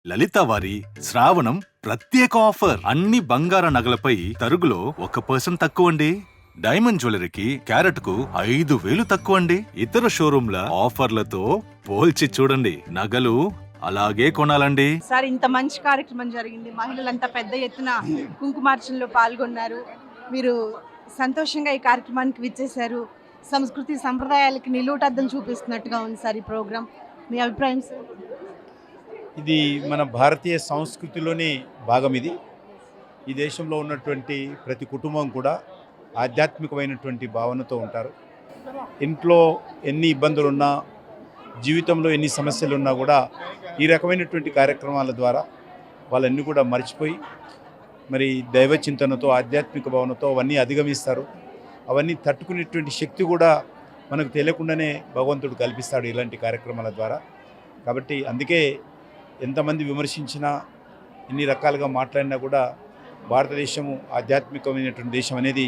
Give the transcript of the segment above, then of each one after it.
లలిత వారి శ్రావణం ప్రత్యేక ఆఫర్. అన్ని బంగార నగలపై తరుగులో 1% తక్కువండి. డైమండ్ జ్యువెలరీకి క్యారెట్కు 5,000 తక్కువండి. ఇతర షోరూంల ఆఫర్లతో పోల్చి చూడండి. నగలు అలాగే కొనాలండి. సార్, ఇంత మంచి కార్యక్రమం జరిగింది. మహిళలంతా పెద్ద ఎత్తున కుంకుమార్చనలో పాల్గొన్నారు. మీరు సంతోషంగా ఈ కార్యక్రమానికి విచ్చేశారు. సంస్కృతి సంప్రదాయాలకి నిలువుటద్దం చూపిస్తున్నట్టుగా ఉంది సార్ ఈ ప్రోగ్రాం. మీ అభిప్రాయం సార్? ఇది మన భారతీయ సంస్కృతిలోని భాగం. ఇది ఈ దేశంలో ఉన్నటువంటి ప్రతి కుటుంబం కూడా ఆధ్యాత్మికమైనటువంటి భావనతో ఉంటారు. ఇంట్లో ఎన్ని ఇబ్బందులున్నా, జీవితంలో ఎన్ని సమస్యలు ఉన్నా కూడా ఈ రకమైనటువంటి కార్యక్రమాల ద్వారా వాళ్ళన్నీ కూడా మర్చిపోయి మరి దైవ చింతనతో, ఆధ్యాత్మిక భావనతో అవన్నీ అధిగమిస్తారు. అవన్నీ తట్టుకునేటువంటి శక్తి కూడా మనకు తెలియకుండానే భగవంతుడు కల్పిస్తాడు ఇలాంటి కార్యక్రమాల ద్వారా. కాబట్టి అందుకే ఎంతమంది విమర్శించినా, ఎన్ని రకాలుగా మాట్లాడినా కూడా భారతదేశము ఆధ్యాత్మికమైనటువంటి దేశం అనేది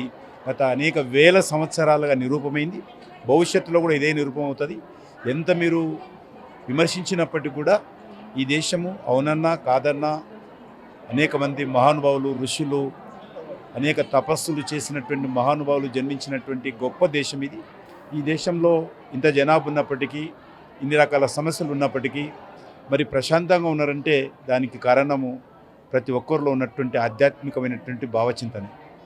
గత అనేక వేల సంవత్సరాలుగా నిరూపమైంది. భవిష్యత్తులో కూడా ఇదే నిరూపం అవుతుంది. ఎంత మీరు విమర్శించినప్పటికీ కూడా ఈ దేశము అవునన్నా కాదన్నా అనేక మంది మహానుభావులు, ఋషులు, అనేక తపస్సులు చేసినటువంటి మహానుభావులు జన్మించినటువంటి గొప్ప దేశం ఇది. ఈ దేశంలో ఇంత జనాభా ఉన్నప్పటికీ, ఇన్ని రకాల సమస్యలు ఉన్నప్పటికీ మరి ప్రశాంతంగా ఉన్నారంటే దానికి కారణము ప్రతి ఒక్కరిలో ఉన్నటువంటి ఆధ్యాత్మికమైనటువంటి భావచింతనే.